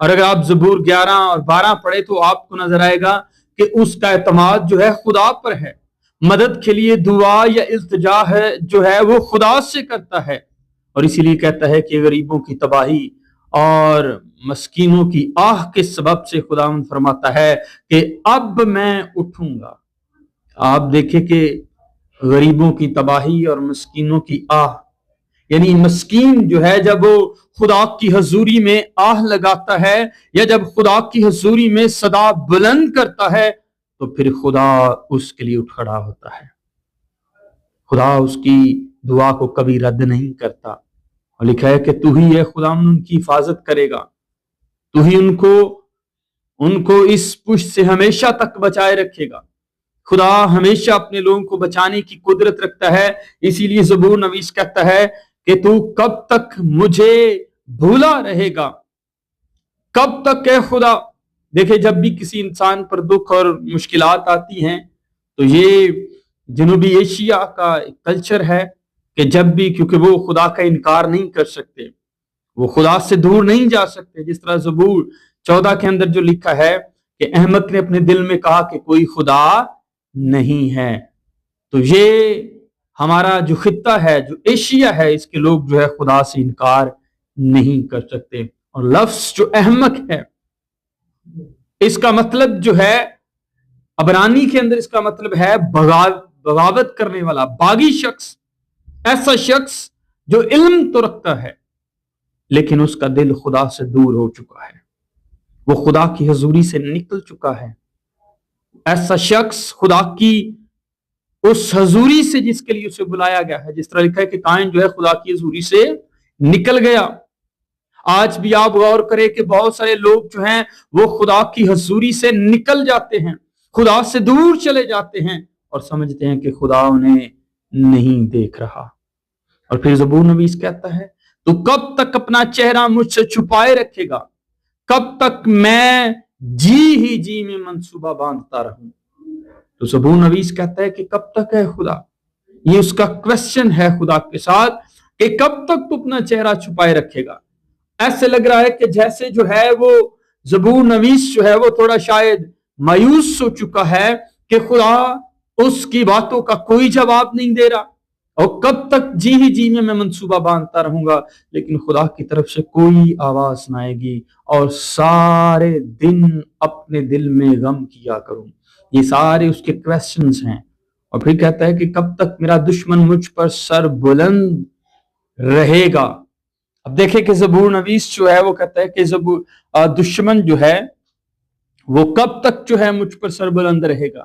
اور اگر آپ زبور 11 اور 12 پڑھے تو آپ کو نظر آئے گا کہ اس کا اعتماد جو ہے خدا پر ہے، مدد کے لیے دعا یا التجا ہے جو ہے وہ خدا سے کرتا ہے، اور اسی لیے کہتا ہے کہ غریبوں کی تباہی اور مسکینوں کی آہ کے سبب سے خداوند فرماتا ہے کہ اب میں اٹھوں گا۔ آپ دیکھیں کہ غریبوں کی تباہی اور مسکینوں کی آہ، یعنی مسکین جو ہے جب وہ خدا کی حضوری میں آہ لگاتا ہے یا جب خدا کی حضوری میں صدا بلند کرتا ہے تو پھر خدا اس کے لیے اٹھ کھڑا ہوتا ہے۔ خدا اس کی دعا کو کبھی رد نہیں کرتا، اور لکھا ہے کہ تو ہی ہے خدا ان کی حفاظت کرے گا، تو ہی ان کو اس پشت سے ہمیشہ تک بچائے رکھے گا۔ خدا ہمیشہ اپنے لوگوں کو بچانے کی قدرت رکھتا ہے، اسی لیے زبور نویس کہتا ہے کہ تو کب تک مجھے بھولا رہے گا، کب تک اے خدا۔ دیکھیں جب بھی کسی انسان پر دکھ اور مشکلات آتی ہیں تو یہ جنوبی ایشیا کا ایک کلچر ہے کہ جب بھی، کیونکہ وہ خدا کا انکار نہیں کر سکتے، وہ خدا سے دور نہیں جا سکتے، جس طرح زبور 14 کے اندر جو لکھا ہے کہ احمق نے اپنے دل میں کہا کہ کوئی خدا نہیں ہے۔ تو یہ ہمارا جو خطہ ہے، جو ایشیا ہے، اس کے لوگ جو ہے خدا سے انکار نہیں کر سکتے۔ اور لفظ جو احمق ہے، اس کا مطلب جو ہے عبرانی کے اندر اس کا مطلب ہے بغاوت کرنے والا، باغی شخص، ایسا شخص جو علم تو رکھتا ہے لیکن اس کا دل خدا سے دور ہو چکا ہے، وہ خدا کی حضوری سے نکل چکا ہے۔ ایسا شخص خدا کی اس حضوری سے جس کے لیے اسے بلایا گیا ہے، جس طرح لکھا ہے کہ قائن جو ہے خدا کی حضوری سے نکل گیا۔ آج بھی آپ غور کریں کہ بہت سارے لوگ جو ہیں وہ خدا کی حضوری سے نکل جاتے ہیں، خدا سے دور چلے جاتے ہیں اور سمجھتے ہیں کہ خدا انہیں نہیں دیکھ رہا۔ اور پھر زبور نویس کہتا ہے تو کب تک اپنا چہرہ مجھ سے چھپائے رکھے گا، کب تک میں جی میں منصوبہ باندھتا رہوں۔ تو زبور نویس کہتا ہے کہ کب تک ہے خدا، یہ اس کا کوسچن ہے خدا کے ساتھ کہ کب تک تو اپنا چہرہ چھپائے رکھے گا۔ ایسے لگ رہا ہے کہ جیسے جو ہے وہ زبور نویس جو ہے وہ تھوڑا شاید مایوس ہو چکا ہے کہ خدا اس کی باتوں کا کوئی جواب نہیں دے رہا، اور کب تک جی میں منصوبہ باندھتا رہوں گا، لیکن خدا کی طرف سے کوئی آواز نہ آئے گی، اور سارے دن اپنے دل میں غم کیا کروں۔ یہ سارے اس کے کویسچنز ہیں۔ اور پھر کہتا ہے کہ کب تک میرا دشمن مجھ پر سر بلند رہے گا۔ اب دیکھیں کہ زبور نویس جو ہے وہ کہتا ہے کہ دشمن جو ہے وہ کب تک جو ہے مجھ پر سر بلند رہے گا۔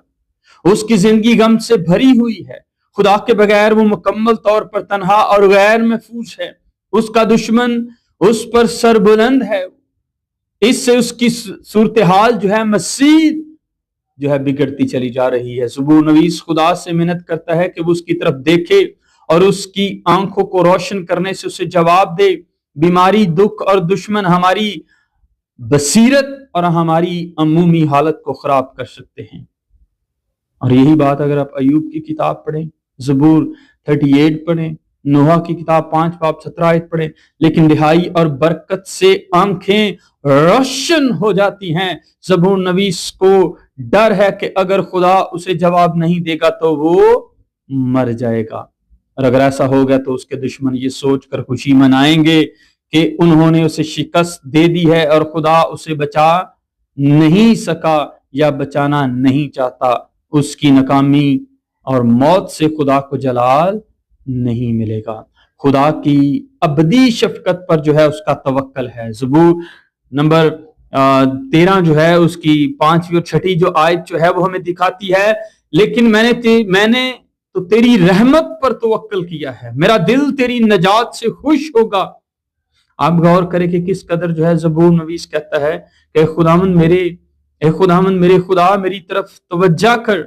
اس کی زندگی غم سے بھری ہوئی ہے، خدا کے بغیر وہ مکمل طور پر تنہا اور غیر محفوظ ہے۔ اس کا دشمن اس پر سر بلند ہے، اس سے اس کی صورتحال جو ہے مزید جو ہے بگڑتی چلی جا رہی ہے۔ زبور نویس خدا سے منت کرتا ہے کہ وہ اس کی طرف دیکھے اور اس کی آنکھوں کو روشن کرنے سے اسے جواب دے۔ بیماری، دکھ اور دشمن ہماری بصیرت اور ہماری عمومی حالت کو خراب کر سکتے ہیں، اور یہی بات اگر آپ ایوب کی کتاب پڑھیں، زبور 38 پڑھیں، نوح کی کتاب 5 باب 17 آیت پڑھیں، لیکن رہائی اور برکت سے آنکھیں روشن ہو جاتی ہیں۔ زبور نویس کو ڈر ہے کہ اگر خدا اسے جواب نہیں دے گا تو وہ مر جائے گا، اور اگر ایسا ہو گیا تو اس کے دشمن یہ سوچ کر خوشی منائیں گے کہ انہوں نے اسے شکست دے دی ہے اور خدا اسے بچا نہیں سکا یا بچانا نہیں چاہتا۔ اس کی ناکامی اور موت سے خدا کو جلال نہیں ملے گا۔ خدا کی ابدی شفقت پر جو ہے اس کا توکل ہے۔ زبور نمبر 13 جو ہے اس کی 5ویں اور 6 جو آیت جو ہے وہ ہمیں دکھاتی ہے، لیکن میں نے تو تیری رحمت پر توکل کیا ہے، میرا دل تیری نجات سے خوش ہوگا۔ آپ غور کریں کہ کس قدر جو ہے زبور نویس کہتا ہے کہ اے خداوند میرے خدا میری طرف توجہ کر،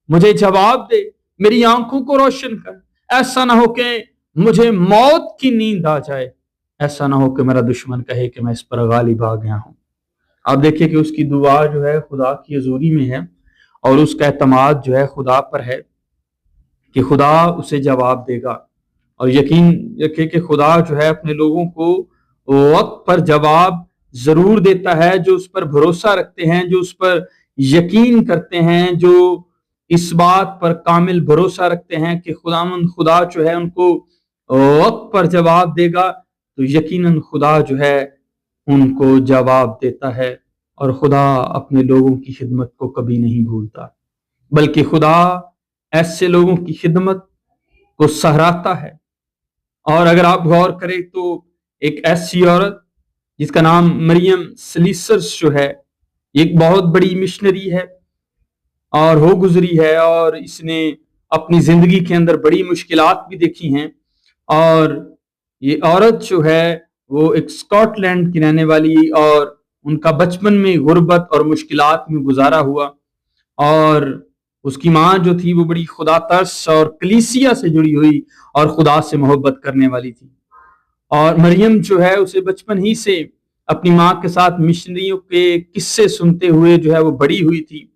مجھے جواب دے، میری آنکھوں کو روشن کر، ایسا نہ ہو کہ مجھے موت کی نیند آ جائے، ایسا نہ ہو کہ میرا دشمن کہے کہ میں اس پر غالب آ گیا ہوں۔ آپ دیکھیں کہ اس کی دعا جو ہے خدا کی حضوری میں ہے، اور اس کا اعتماد جو ہے خدا پر ہے کہ خدا اسے جواب دے گا، اور یقین رکھے کہ خدا جو ہے اپنے لوگوں کو وقت پر جواب ضرور دیتا ہے جو اس پر بھروسہ رکھتے ہیں، جو اس پر یقین کرتے ہیں، جو اس بات پر کامل بھروسہ رکھتے ہیں کہ خدا جو ہے ان کو وقت پر جواب دے گا، تو یقیناً خدا جو ہے ان کو جواب دیتا ہے۔ اور خدا اپنے لوگوں کی خدمت کو کبھی نہیں بھولتا، بلکہ خدا ایسے لوگوں کی خدمت کو سہراتا ہے۔ اور اگر آپ غور کریں تو ایک ایسی عورت جس کا نام مریم سلیسرز جو ہے، ایک بہت بڑی مشنری ہے اور ہو گزری ہے، اور اس نے اپنی زندگی کے اندر بڑی مشکلات بھی دیکھی ہیں۔ اور یہ عورت جو ہے وہ ایک اسکاٹ لینڈ کی رہنے والی، اور ان کا بچپن میں غربت اور مشکلات میں گزارا ہوا، اور اس کی ماں جو تھی وہ بڑی خدا ترس اور کلیسیا سے جڑی ہوئی اور خدا سے محبت کرنے والی تھی۔ اور مریم جو ہے اسے بچپن ہی سے اپنی ماں کے ساتھ مشنریوں کے قصے سنتے ہوئے جو ہے وہ بڑی ہوئی تھی،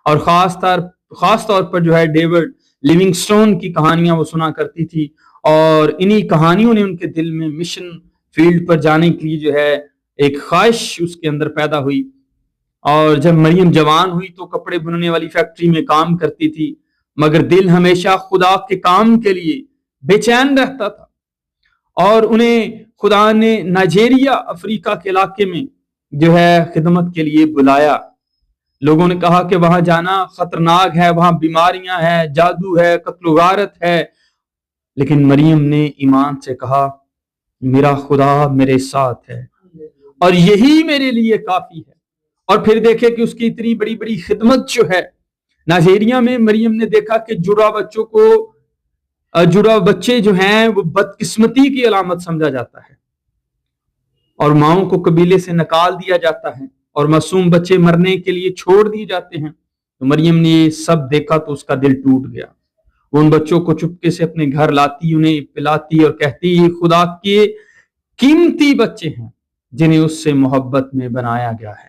اور خاص طور پر جو ہے ڈیوڈ لیونگسٹون کی کہانیاں وہ سنا کرتی تھی، اور انہی کہانیوں نے ان کے دل میں مشن فیلڈ پر جانے کے لیے جو ہے ایک خواہش اس کے اندر پیدا ہوئی۔ اور جب مریم جوان ہوئی تو کپڑے بننے والی فیکٹری میں کام کرتی تھی، مگر دل ہمیشہ خدا کے کام کے لیے بے چین رہتا تھا۔ اور انہیں خدا نے نائجیریا افریقہ کے علاقے میں جو ہے خدمت کے لیے بلایا۔ لوگوں نے کہا کہ وہاں جانا خطرناک ہے، وہاں بیماریاں ہیں، جادو ہے، قتل و غارت ہے، لیکن مریم نے ایمان سے کہا میرا خدا میرے ساتھ ہے اور یہی میرے لیے کافی ہے۔ اور پھر دیکھے کہ اس کی اتنی بڑی بڑی خدمت جو ہے نائجیریا میں، مریم نے دیکھا کہ جڑوا بچے جو ہیں وہ بدقسمتی کی علامت سمجھا جاتا ہے، اور ماؤں کو قبیلے سے نکال دیا جاتا ہے، اور معصوم بچے مرنے کے لیے چھوڑ دیے جاتے ہیں۔ تو مریم نے یہ سب دیکھا تو اس کا دل ٹوٹ گیا۔ وہ ان بچوں کو چپکے سے اپنے گھر لاتی، انہیں پلاتی اور کہتی یہ خدا کے قیمتی بچے ہیں جنہیں اس سے محبت میں بنایا گیا ہے۔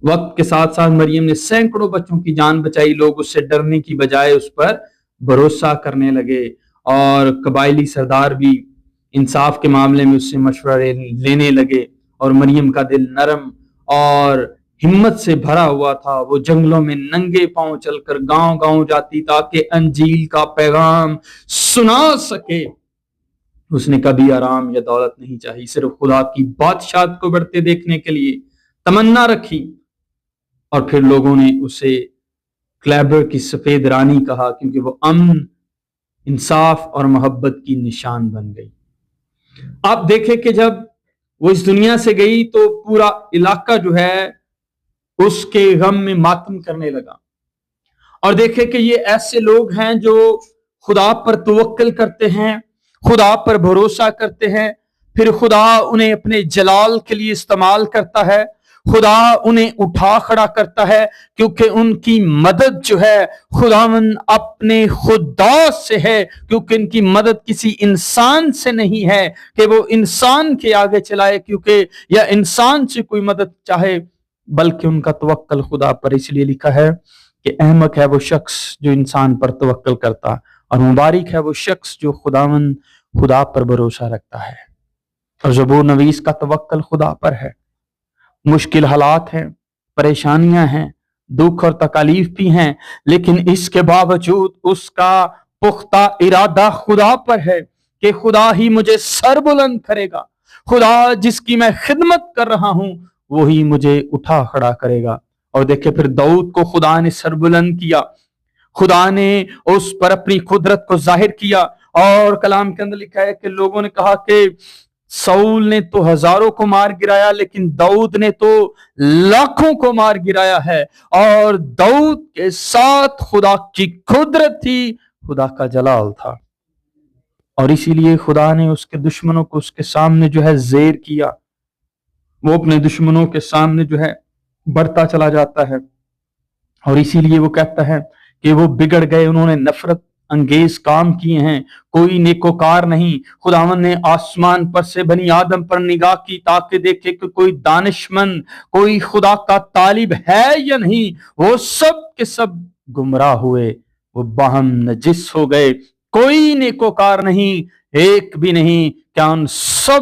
وقت کے ساتھ ساتھ مریم نے سینکڑوں بچوں کی جان بچائی۔ لوگ اس سے ڈرنے کی بجائے اس پر بھروسہ کرنے لگے، اور قبائلی سردار بھی انصاف کے معاملے میں اس سے مشورے لینے لگے۔ اور مریم کا دل نرم اور ہمت سے بھرا ہوا تھا۔ وہ جنگلوں میں ننگے پاؤں چل کر گاؤں گاؤں جاتی تاکہ انجیل کا پیغام سنا سکے۔ اس نے کبھی آرام یا دولت نہیں چاہی، صرف خدا کی بادشاہت کو بڑھتے دیکھنے کے لیے تمنا رکھی۔ اور پھر لوگوں نے اسے کلیبر کی سفید رانی کہا، کیونکہ وہ امن، انصاف اور محبت کی نشان بن گئی۔ آپ دیکھیں کہ جب وہ اس دنیا سے گئی تو پورا علاقہ جو ہے اس کے غم میں ماتم کرنے لگا۔ اور دیکھیں کہ یہ ایسے لوگ ہیں جو خدا پر توکل کرتے ہیں، خدا پر بھروسہ کرتے ہیں، پھر خدا انہیں اپنے جلال کے لیے استعمال کرتا ہے، خدا انہیں اٹھا کھڑا کرتا ہے، کیونکہ ان کی مدد جو ہے خداوند اپنے خدا سے ہے، کیونکہ ان کی مدد کسی انسان سے نہیں ہے کہ وہ انسان کے آگے چلائے کیونکہ یا انسان سے کوئی مدد چاہے، بلکہ ان کا توکل خدا پر۔ اس لیے لکھا ہے کہ احمق ہے وہ شخص جو انسان پر توکل کرتا، اور مبارک ہے وہ شخص جو خدا پر بھروسہ رکھتا ہے۔ اور زبور نویس کا توکل خدا پر ہے۔ مشکل حالات ہیں، پریشانیاں ہیں، دکھ اور تکالیف بھی ہیں، لیکن اس کے باوجود اس کا پختہ ارادہ خدا پر ہے کہ خدا ہی مجھے سر بلند کرے گا، خدا جس کی میں خدمت کر رہا ہوں وہی مجھے اٹھا کھڑا کرے گا۔ اور دیکھیں پھر داؤد کو خدا نے سر بلند کیا، خدا نے اس پر اپنی قدرت کو ظاہر کیا، اور کلام کے اندر لکھا ہے کہ لوگوں نے کہا کہ ساؤل نے تو ہزاروں کو مار گرایا لیکن داؤد نے تو لاکھوں کو مار گرایا ہے۔ اور داؤد کے ساتھ خدا کی قدرت تھی، خدا کا جلال تھا، اور اسی لیے خدا نے اس کے دشمنوں کو اس کے سامنے جو ہے زیر کیا۔ وہ اپنے دشمنوں کے سامنے جو ہے بڑھتا چلا جاتا ہے، اور اسی لیے وہ کہتا ہے کہ وہ بگڑ گئے، انہوں نے نفرت انگیز کام کیے ہیں، کوئی نیکوکار نہیں۔ خداوند نے آسمان پر سے بنی آدم پر نگاہ کی تاکہ دیکھے کہ کوئی دانشمند، کوئی خدا کا طالب ہے یا نہیں، وہ سب کے سب گمراہ ہوئے، وہ باہم نجس ہو گئے، کوئی نیکوکار نہیں، ایک بھی نہیں، کیا ان سب